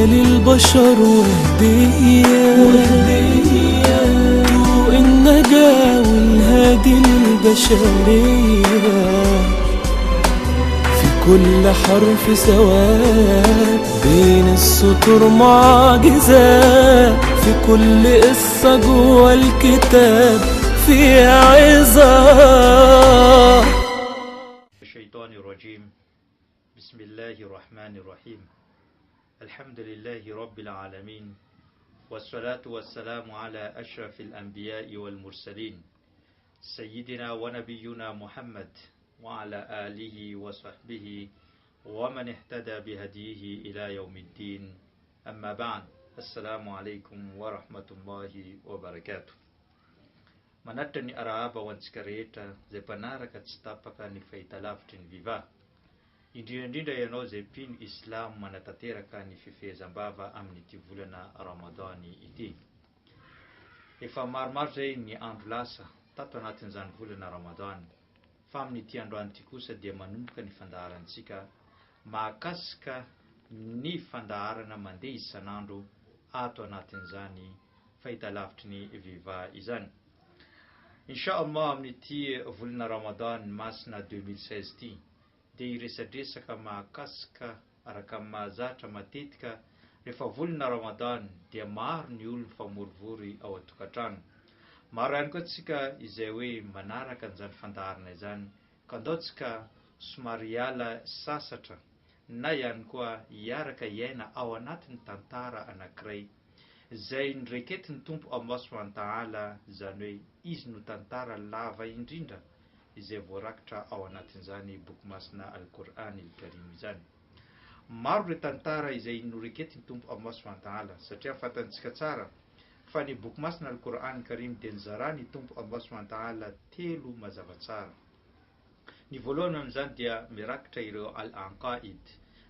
للبشر وهدية طوق النجاة والهادي للبشرية، في كل حرف ثواب بين السطور معجزات، في كل قصة جوا الكتاب فيها عظات. الشيطان الرجيم. بسم الله الرحمن الرحيم. الحمد لله رب العالمين، والصلاة والسلام على أشرف الأنبياء والمرسلين سيدنا ونبينا محمد وعلى آله وصحبه ومن اهتدى بهديه إلى يوم الدين. أما بعد، السلام عليكم ورحمة الله وبركاته. Manatany arahaba ho antsika rehetra izay mpanaraka tsy tapaka ny fahitalavitry ny viva. Indrindra ianao izay mpino Islam manatanteraka ny fifehezam-bava amin'ity volana Ramadany ity. Efa maromaro izay ny andro lasa tato anatin'izany volana Ramadany, fa amin'ity androany ity kosa dia manomboka ny fandaharantsika mahakasika ny fandaharana mandeha isan'andro ato anatin'izany fahitalavitry ny viva izany. Inshallah amin'ity volana Ramadan masina 2016 ity dia iresadresaka mahakasika araka mahazatra matetika rehefa volana Ramadan dia maro ny olona famorivory ao an-tokantrano. Maro ihany koa tsika izay hoe manaraka an'izany fandaharana izany ka andaotsika somary hiala sasatra na ihany koa hiaraka hiaina ao anatin'ny tantara anankiray izay niraiketin'ny Tompo Allah subhanahu wa ta'ala, izany hoe izy no tantara lava indrindra izay voarakitra ao anatin'izany boky masina Al-Qur'an al-Karim izany. Maro ireo tantara izay niraiketin'ny Tompo Allah subhanahu wa ta'ala, satria fantantsika tsara fa ny boky masina Al-Qur'an al-Karim dia nizarany Tompo Allah subhanahu wa ta'ala telo mazava tsara. Ny voalohany amin'izany dia mirakitra ireo al-aqaid,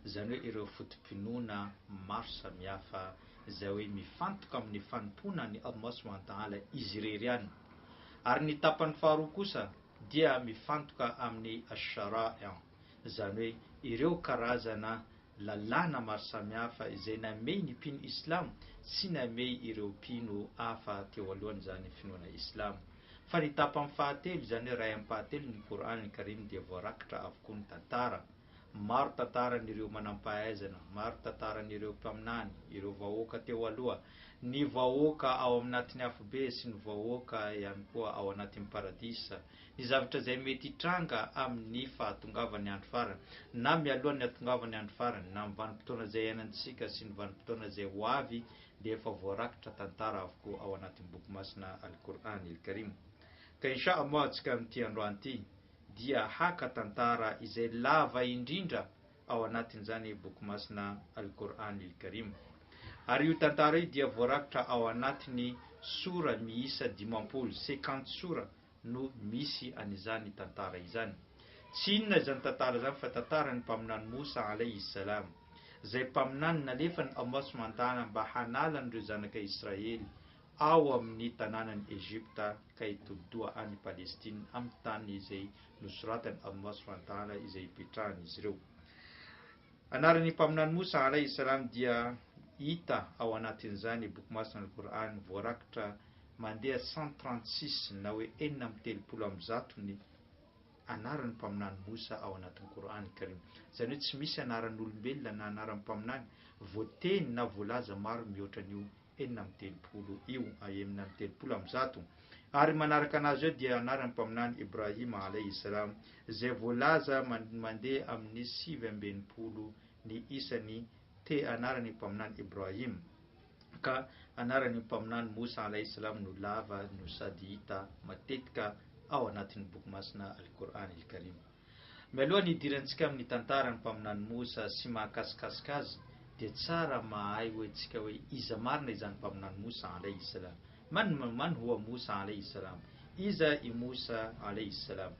izany hoe ireo fotom-pinoana maro samihafa izay hoe mifantoka amin'ny fanompona ny Allah subhanahu wa ta'ala izy irery ihany. Ary ny tapany faharoa kosa dia mifantoka amin'ny ash-shara'i, izany hoe ireo karazana lalàna maro samihafa izay namey ny mpino Islam sy namey ireo mpino hafa teo alohan izany finoana Islam. Fa ny tapany fahatelo, izany hoe ray amin'ny fahatelo ny Qur'an al-Karim dia voarakitra avokoa ny tantara. Maro tantaran'ireo manam-pahaizana, maro tantaran'ireo mpaminany, ireo vahoaka teo aloha, ny vahoaka ao aminatiny afobe sy ny vahoaka ihany koa ao anatin'ny paradisa, ny zavatra izay mety hitranga amin'ny fahatongavany andro farany na mialohan'ny hatongavany andro farany na amin'ny vanim-potoana izay iainantsika sy ny vanim-potoana izay ho avy dia efa voarakitra tantara avokoa ao anatin'ny boky masina Al-Qur'an al-Karim. Ka inshallah antsika amin'ity androany ity dia haka tantara izay lava indrindra ao anatin'izany boky masina Al-Qur'an al-Karim. Ary io tantara io dia voarakitra ao anatin'ny sura miisa 50 sura no misy an'izany tantara izany. Tsy inona izany tantara izany fa tantaran'ny mpaminany Musa alayhi salam, izay mpaminany nalefany Allah subhanahu wa ta'ala mba hanala an'ireo zanaka Israely ao amin'ny tanànany Egypta ka hitodidoha any Palestina amin'ny tany izay nosoratany Allah subhanahu wa ta'ala izay hipetrahany izy ireo. Anaran'ny mpaminany Musa alayhi salam dia hita ao anatin'izany boky masina Al-Qur'an voarakitra mandeha 136 na hoe 430 ny anaran'ny mpaminany Musa ao anatin'ny Qur'an al-Karim. Izany hoe tsy misy anaran'olombelona na anaran'ny mpaminany voateny na voalaza maro mihoatra an'io 430 io, 430. Ary manaraka anazy eo dia anaran'ny mpaminany Ibrahim alayhi salam izay voalaza mandeha amin'ny 720 ny isany anaran'ny mpaminany Ibrahim. Ka anaran'ny mpaminany Musa alayhi salam no lava no sady hita matetika ao anatin'ny boky masina Al-Qur'an al-Karim. Mialohan'ny hidirantsika amin'ny tantaran'ny mpaminany Musa sy mahakasikasika azy dia tsara mahay hoe tsika hoe iza marina izany mpaminany Musa alayhi salam. Man huwa Musa alayhi salam? Iza i Musa alayhi salam?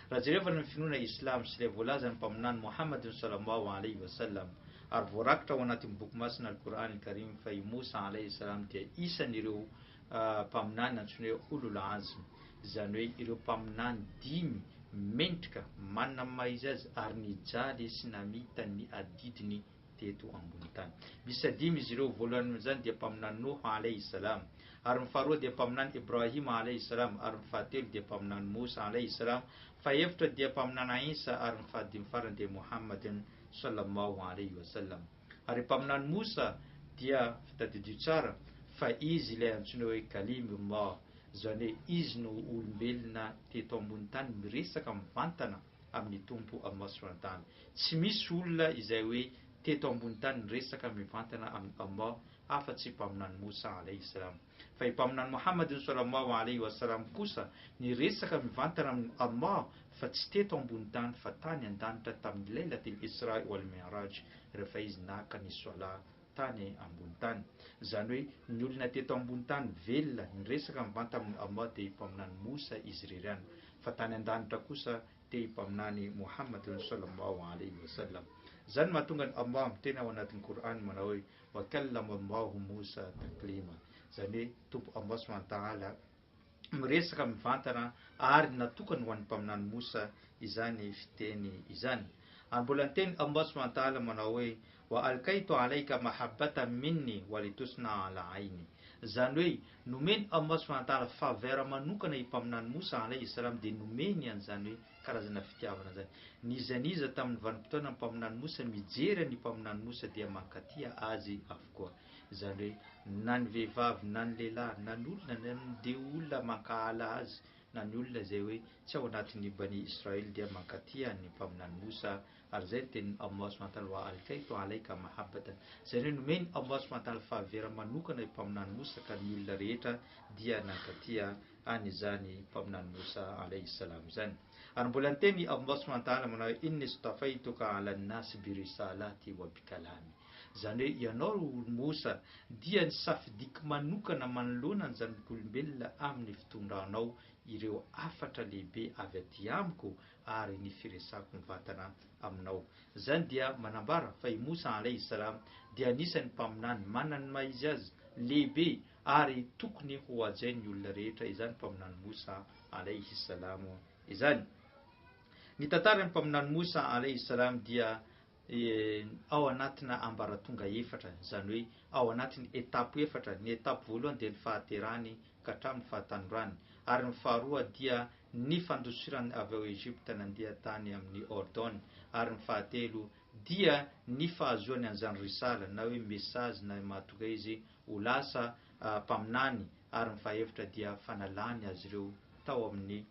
Raha jereva ny finoana Islam sy ilay voalaza ny mpaminany Muhammad sallallahu alayhi wa sallam, ary voarakitra ao anatin'ny boky masina Al-Qur'an al-Karim fa i Musa alayhi salam dia isan'ireo mpaminany antsoina hoe ulul azm, izany hoe ireo mpaminany 5 mentrika manana maha izy azy ary nijaly sy namita ny adidiny teto ambony tany. Misy 5 izy ireo. Voalohany zany dia mpaminany Noha alayhi salam, ary ny faharoa dia mpaminany Ibrahima alayhi salam, ary ny fahatelo dia mpaminany Musa alayhi salam, fahaefatra dia mpaminany Isa, ary ny fahadimy farany dia Muhammadin sallallahu alayhi wasallam. Ary mpaminany Musa dia fitadidio tsara fa izy ilay antsoina hoe kalimullah, zany hoe izy no olombelona teto ambony tany miresaka mivantana amin'ny tompo Allah subhanahu wa ta'ala. Tsy misy olona izay hoe teto ambony tany miresaka mivantana amin'ny Allah afa-tsy mpaminany Musa alayhi salam. Fa mpaminany Muhammadin sallallahu alayhi wasallam kosa niresaka mivantana amin'ny Allah fa tsy teto ambony tany fa tany an-danitra tamin'ny Lailatul Isra wal Mi'raj, rehefa izy naka ny sola tany ambony tany. Zany hoe ny olona teto ambony tany velona niresaka mivantana amin'ny Allah dia mpaminany Musa izy rerana, fa tany an-danitra kosa dia mpaminany Muhammadin sallallahu alayhi wasallam. Zany mahatonga ny Allah miteny ao anatin'ny Qur'an manao hoe wa kallama Allahu Musa taklima, zany hoe tompo Allah subhanahu wa ta'ala miresaka mivantana ary natokany ho an'ny mpaminany Musa izany fiteny izany. Ary mbola niteny Allah subhanahu wa ta'ala manao hoe wa alkaitu alayka mahabbatan minni walitusna ala aini, zany hoe nomeny Allah subhanahu wa ta'ala favera manokana mpaminany Musa alayhi salam, dia nomeny an'izany hoe karazana fitiavana zany. Nizaniza tamin'ny vanim-potoana ny mpaminany Musa mijery ny mpaminany Musa dia mankatia azy avokoa. Zany hoe na ny vehivavy na ny lehilahy na ny olona na dia olona mankahala azy na ny olona izay hoe tsy ao anatin'ny Bani Israel dia mankatia ny mpaminany Musa. Ary zay teny Allah subhanahu wa ta'ala wa alkaitu alayka mahabbatan, zay hoe nomeny Allah subhanahu wa ta'ala favera manokana mpaminany Musa ka ny olona rehetra dia nankatia an'izany mpaminany Musa alayhi salam zany. Ary mbola niteny Allah subhanahu wa ta'ala manao inni stafaituka ala an-nas bi risalati wa bi kalami, zany hoe ianao Musa dia nisafidiko manokana manoloana an'izany olombelona amin'ny fitondranao ireo afatra lehibe avy aty amiko ary ny firesako mivantana aminao. Zany dia manambara fa i Musa alayhi salam dia anisan'ny mpaminany manana maha izy azy lehibe ary tokony ho ajain'ny olona rehetra, izany mpaminany Musa alayhi salam izany. Ny tantaran'ny mpaminany Musa alayhi salam dia ao anatina ambaratonga efatra, zany hoe ao anatin'ny etapo efatra. Ny etapo voalohany dia ny fahaterany ka hatramin'ny fahatanorany, ary ny faharoa dia ny fandosirany avy ao Egypta nandeha tany amin'ny Ordon, ary ny fahatelo dia ny fahazoany an'izany risala na hoe message na mahatonga izy ho lasa mpaminany, ary ny fahaefatra dia fanalany azy ireo tao amin'ny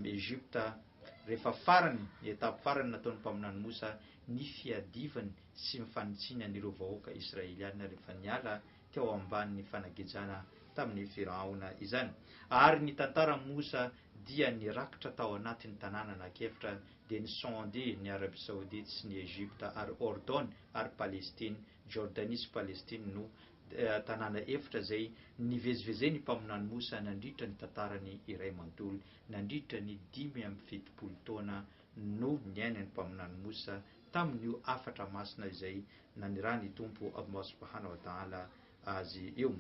Egypta. Rehefa farany ny etapo farany nataon'ny mpaminany Musa ny fiadivany sy ny fanitsiny an'ireo vahoaka Israeliana rehefa niala teo ambanin'ny fanagejana tamin'ny Firaona izany. Ary ny tantara Musa dia nirakitra tao anatin'ny tanàna anankiefatra, dia ny sonde ny Arabie Saoudite sy ny Egypta, ary Ordon ary Palestine, Jordanie sy Palestine no tanàna efatra zay nivezivezeny mpaminany Musa nandritra ny tantarany iray manontolo, nandritra ny 570 taona no niainany mpaminany Musa tamin'io afatra masina izay nanirany tompo Allah subhanahu wa ta'ala azy eo.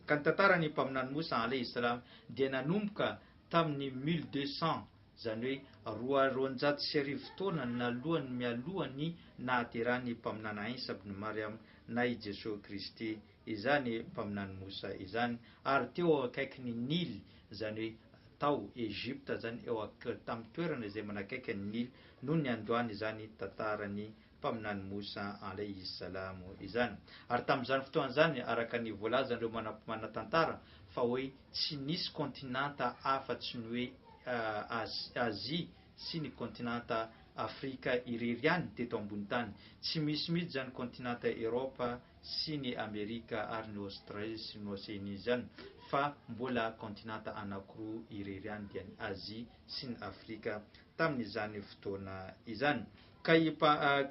Ka ny tantarany mpaminany Musa alayhi salam dia nanomboka tamin'ny 1200, zany hoe 210 taona nalohany mialohany nahaterany mpaminany Isa ibn Maryam na i Jesosy Kristy izany mpaminany Musa izany. Ary teo akaikin'ny Nil, zany hoe tao Egypta zany, eo tamin'ny toerana izay manakaiky ny Nil no ny andohany izany tantarany mpaminany Musa alayhi salam izany. Ary tamin'izany fotoana zany araka ny voalazan'ireo manatantara fa hoe tsy nisy kontinanta afa-tsy ny hoe Azia sy ny kontinanta Afrika irery ihany teto ambony tany. Tsy misy mihitsy zany kontinanta Europa sy ny Amerika ary ny Australie sy ny Oceanie zany, fa mbola kontinanta anankiroa irery ihany dia ny Azia sy ny Afrika tamin'izany fotoana izany. Ka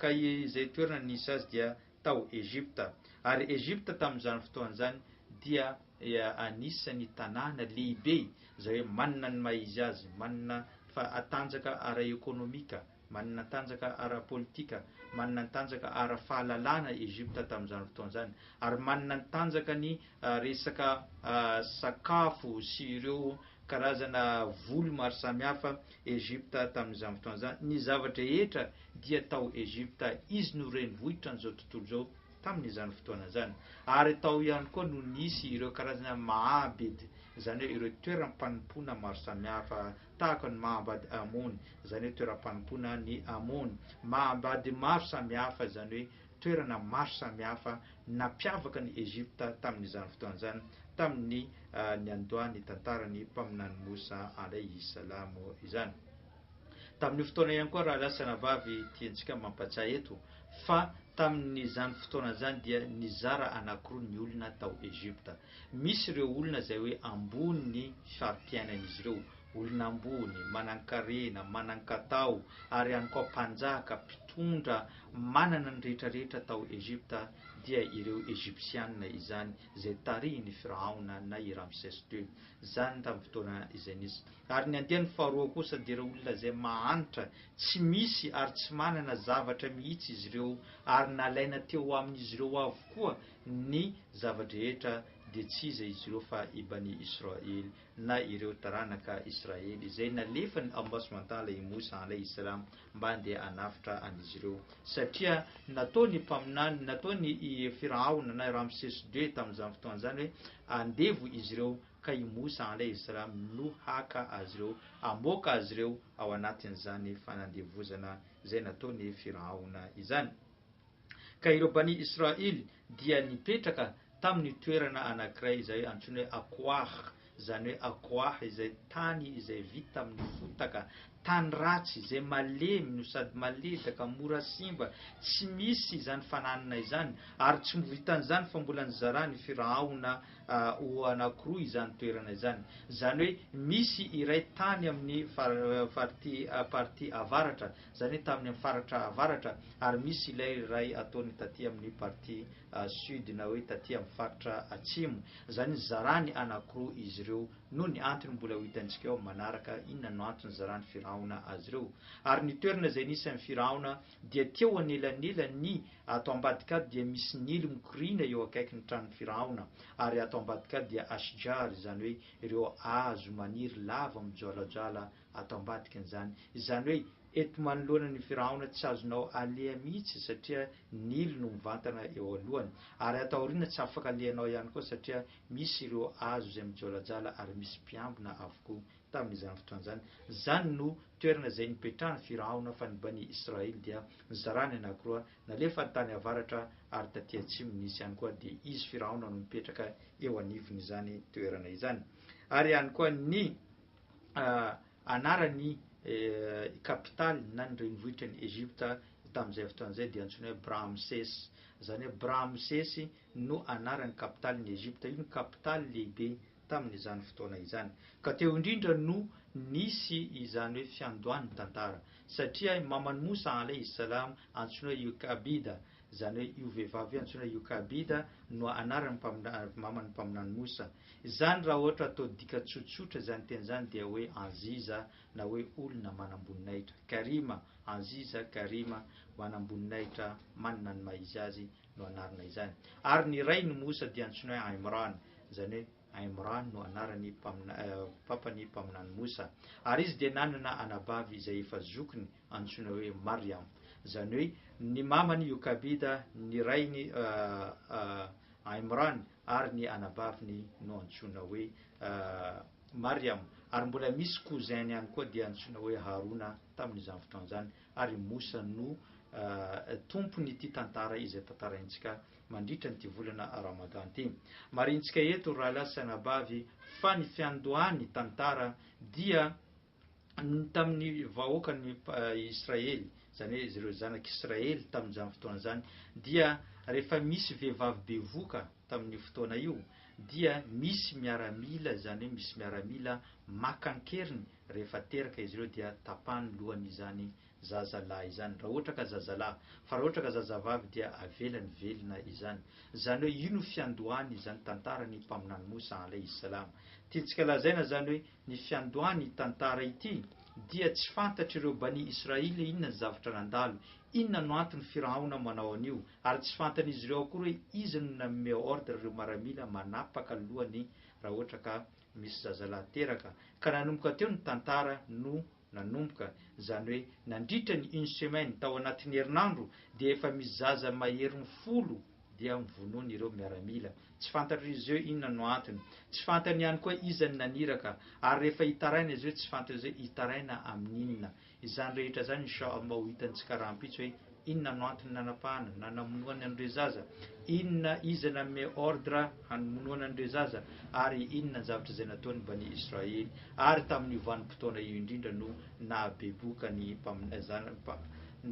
izay toerana nisy azy dia tao Egypta, ary Egypta tamin'izany fotoana zany dia anisan'ny tanàna lehibe zay hoe manana ny maha izy azy, manana fa atanjaka ara-ekonomika, manana tanjaka ara-politika, manana ny tanjaka ara-fahalalana Egypta tamin'izany fotoana zany, ary manana ny tanjaka ny resaka sakafo sy ireo karazana volo maro samihafa Egypta tamin'izany fotoana zany. Ny zavatra rehetra dia tao Egypta izy no renivohitra n'izao tontolo zao tamin'izany fotoana zany. Ary tao ihany koa no nisy ireo karazana mahabedy, zany hoe ireo toeram-panompoana maro samihafa tahaka ny mahabady Amon, zany hoe toeram-panompoana ny Amon, mahabady maro samihafa, zany hoe toerana maro samihafa nampiavaka ny Egypta tamin'izany fotoana zany, tamin'ny ny andohany tantarany mpaminany Mosa alayhi salamo izany. Tamin'ny fotoana ihany koa raha lasana vavy tiantsika mampatsiahy eto fa tamin'izany fotoana zany dia nizara anankiroa ny olona tao Egypta. Misy ireo olona zay hoe ambony ny fari-piainan'izy ireo, olona ambony, manan-karena, manan-katao, ary ihany koa mpanjaka, mpitondra, manana ny rehetrarehetra tao Egypta dia ireo Egyptianina izany, zay tarihin'ny Firaona na i Ramsès II, zany tamin'ny fotoana izay nisy. Ary ny andiany faharoa kosa dia ireo olona zay mahantra, tsy misy ary tsy manana zavatra mihitsy izy ireo, ary nalaina teo amin'izy ireo avokoa ny zavatra rehetra, dia tsy iza izy ireo fa i Bani Israely na ireo taranaka Israely izay nalefany Allah subhanahu wa ta'ala i Musa alayhi salam mba handeha hanafitra an'izy ireo, satria nataony mpaminany, nataony i Firaona na Ramsès II tamin'izany fotoana zany hoe andevo izy ireo, ka i Musa alayhi salam no haka azy ireo, amoaka azy ireo ao anatin'izany fanandevozana zay nataony Firaona izany. Ka ireo Bani Israely dia nipetraka tamin'ny toerana anankiray izay antsoina hoe Akoah, zany hoe Akoah izay tany izay vita amin'ny fotaka, tany ratsy izay malemy no sady maledaka, mora simba, tsy misy izany fananana izany, ary tsy vitan'izany fa mbola nizarany Firaona ho anankiroa izany toerana izany. Zany hoe misy iray tany amin'ny party avaratra, zany hoe tamin'ny faratra avaratra, ary misy ilay iray ataony taty amin'ny party sud na hoe taty amin'ny faritra atsimo, zany zarany anankiroa izy ireo, no ny antony mbola ho hitantsika eo manaraka inona no antony zarany Firaona azy ireo. Ary ny toerana izay nisy amin'ny Firaona dia teo anelanelany ato ambadika dia misy nilo mikorina eo akaikin'ny tranon'ny Firaona, ary ato ambadika dia ashjar, zany hoe ireo hazo maniry lava mijoalajoala ato ambadikan'izany, zany hoe eto manoloana ny Firaona tsy azonao aleha mihitsy satria nilo no mivantana eo alohany, ary ato aoriana tsy afaka alehanao ihany koa satria misy ireo hazo izay mijoalajoala ary misy mpiambina avokoa tamin'izany fotoana zany. Zany no toerana izay nipetrahany Firaona, fa ny Bani Israely dia nizarany anankiroa, nalefa ny tany avaratra ary taty atsimo nisy ihany koa, dia izy Firaona no mipetraka eo anivony izany toerana izany. Ary ihany koa ny anarany kapitaly na ny renivohitra ny Egypta tamin'izay fotoana izay dia antsoina hoe Bramses, zany hoe Bramses no anaran'ny kapitaly ny Egypta, io ny kapitaly lehibe tamin'izany fotoana izany. Ka teo indrindra no nisy izany hoe fiandohan'ny tantara, satria mamany Mosa alayhi salam antsoina hoe Yokabida, zany hoe io vehivavy antsoina hoe Yokabida no anaran'ny mamany mpaminany Mosa. Zany raha ohatra atao dika tsotsotra zany teny zany dia hoe Aziza na hoe olona manamboninahitra, Karima, Aziza, Karima, manamboninahitra, manana ny maizy azy no anarana izany. Ary ny ray ny Mosa dia antsoina hoe Imran, zany hoe Imran no anarany papany mpaminany Mosa, ary izy dia nanana anabavy izay efa zokiny antsoina hoe Mariam, zany hoe ny mamany Yokabida, ny rainy Imran, ary ny anabaviny no antsoina hoe Mariam. Ary mbola misy cousin ihany koa dia antsoina hoe Haruna tamin'izany fotoana zany, ary Mosa no tompony ity tantara izay tantaraintsika mandritra nyty volana Ramadan ty. Marintsika eto raha lasana bavy fa ny fiandohany tantara dia tamin'ny vahoakany Israely, zany hoe ireo zanak'Israely tamin'izany fotoana zany, dia rehefa misy vehivavy bevoka tamin'ny fotoana io dia misy miaramila, zany hoe misy miaramila makan-keriny, rehefa teraka izy ireo dia tapany lohan'izany zazalahy izany, raha ohatra ka zazalahy, fa raha ohatra ka zazavavy dia avelany velona izany. Zany hoe io no fiandohany izany tantara ny mpaminany Mosa alayhi salam. Tiantsika lazaina zany hoe ny fiandohany tantara ity dia tsy fantatry ireo Bani Israely inona ny zavatra nandalo, inona no antony Firaona manao an'io, ary tsy fantan'izy ireo akory hoe izy no nanome ordre ireo maramila manapaka lohany raha ohatra ka misy zazalahy teraka. Ka nanomboka teo ny tantara no nanomboka, zany hoe nandritra ny une semaine, tao anatin'ny herinandro dia efa misy zaza mahery 10 dia mivonona ireo miaramila. Tsy fantatra izy eo inona no antony, tsy fantany ihany koa iza ny naniraka, ary rehefa hitaraina izy eo tsy fantatra izy hoe hitaraina amin'inona. Izany rehetra zany inshallah ho hitantsika rahampitso hoe inona no antony nanapahana nanamonoana an'ireo zaza, inona iza nanome ordre hamonoana an'ireo zaza, ary inona ny zavatra izay nataon'ny Bani Israely, ary tamin'ny vanim-potoana io indrindra no nahabeboka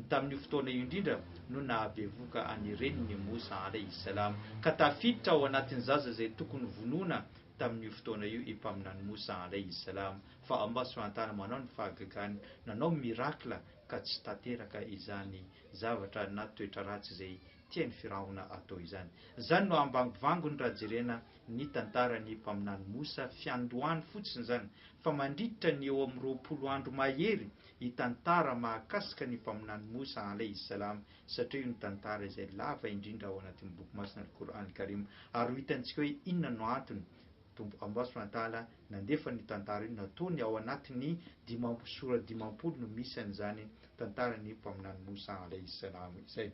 tamin'io fotoana io indrindra no nahabevoka any reniny Musa alayhi salam, ka tafiditra ao anatin'ny zaza zay tokony vonoana tamin'io fotoana io ipaminany Musa alayhi salam. Fa Allah subhanahu wa ta'ala manao ny fahagagany, nanao miracle ka tsy tanteraka izany zavatra na toetra ratsy zay tiany Firaona atao izany. Zany no ambangivangony raha jerena ny tantarany mpaminany Musa, fiandohany fotsiny zany, fa mandritra ny eo amin'ny 20 andro mahery hitantara mahakasika ny mpaminany Musa alayhi salam, satria io ny tantara izay lava indrindra ao anatin'ny boky masina Al-Qur'an Karim. Ary hitantsika hoe inona no antony Allah subhanahu wa ta'ala nandefa ny tantara io, nataony ao anatin'ny 20 no misy an'izany tantarany mpaminany Musa alayhi salam izay.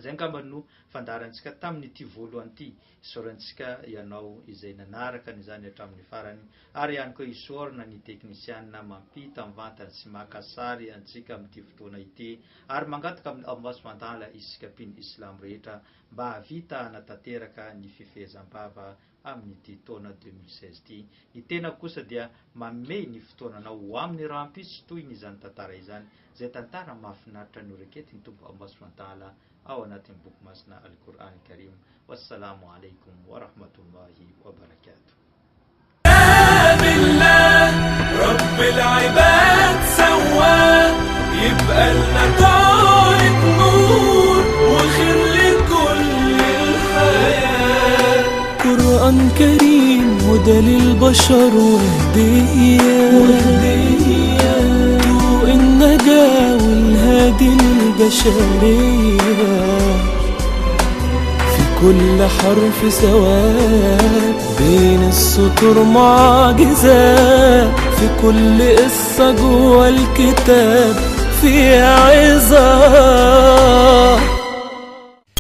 Zay angamba no fandaharantsika tamin'ity voalohany ity, isaorantsika ianao izay nanaraka n'izany hatramin'ny farany, ary ihany koa isaorana ny teknisianina mampita mivantana sy makasary antsika amin'ity fotoana ity, ary mangataka amin'ny Allah subhanahu wa ta'ala isika mpino islam rehetra mba havita hanatanteraka ny fifehezam-bava amin'ity taona 2016 ity. Ny tena kosa dia manome ny fotoananao ho amin'ny rahampitso toy ny izany tantara izany, zay tantara mahafinaritra ny oreketiny tompo Allah subhanahu wa ta'ala ao anatin'ny boky masina Al-Qur'an Karim. Wassalamu alaikum wa rahmatullahi wa barakatuh. بالله رب العباد سواه يبقى لنا طارق نور وخير لكل الحياة. قرآن كريم هدى للبشر وهدية ضوء النجاة والهادي للبشرية، في كل حرف سواد بين السطور معجزات، في كل قصة جوا الكتاب في عظات.